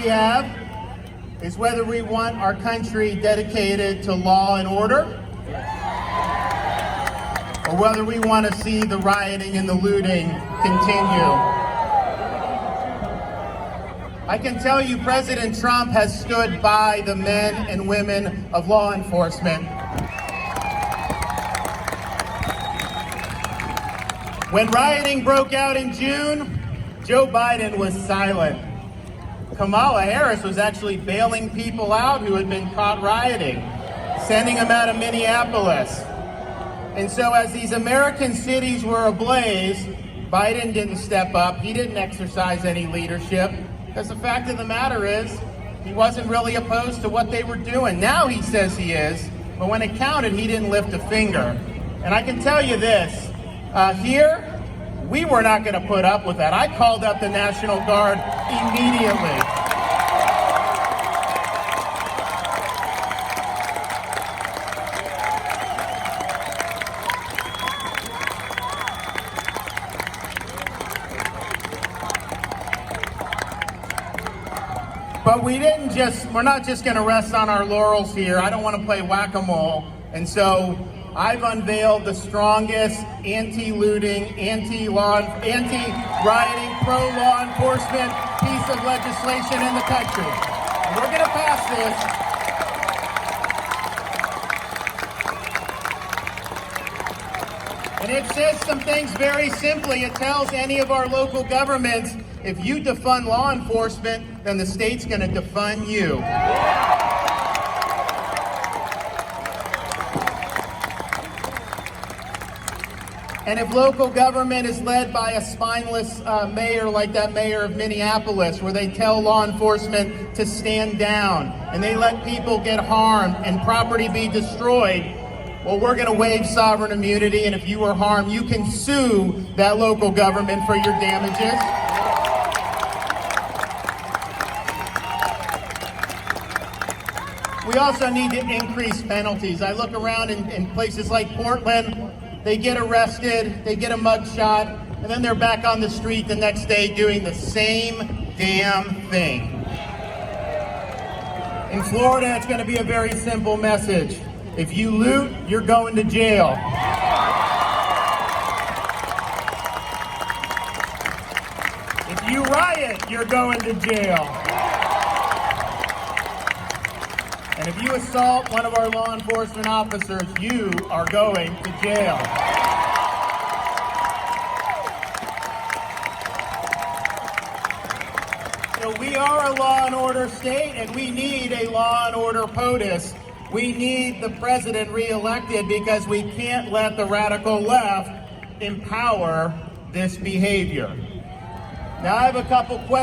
we have is whether we want our country dedicated to law and order, or whether we want to see the rioting and the looting continue. I can tell you President Trump has stood by the men and women of law enforcement. When rioting broke out in June, Joe Biden was silent. Kamala Harris was actually bailing people out who had been caught rioting, sending them out of Minneapolis. And so as these American cities were ablaze, Biden didn't step up. He didn't exercise any leadership, because the fact of the matter is, he wasn't really opposed to what they were doing. Now he says he is, but when it counted, he didn't lift a finger. And I can tell you this, here, we were not going to put up with that. I called up the National Guard immediately. But we're not just going to rest on our laurels here. I don't want to play whack-a-mole. And so I've unveiled the strongest anti-looting, anti-rioting, pro-law enforcement piece of legislation in the country. And we're going to pass this. And it says some things very simply. It tells any of our local governments, if you defund law enforcement, then the state's going to defund you. And if local government is led by a spineless mayor like that mayor of Minneapolis, where they tell law enforcement to stand down and they let people get harmed and property be destroyed, well, we're going to waive sovereign immunity, and if you are harmed, you can sue that local government for your damages. We also need to increase penalties. I look around in places like Portland. They get arrested, they get a mugshot, and then they're back on the street the next day doing the same damn thing. In Florida, it's going to be a very simple message. If you loot, you're going to jail. If you riot, you're going to jail. And if you assault one of our law enforcement officers, you are going to jail. So we are a law and order state, and we need a law and order POTUS. We need the president reelected because we can't let the radical left empower this behavior. Now I have a couple questions.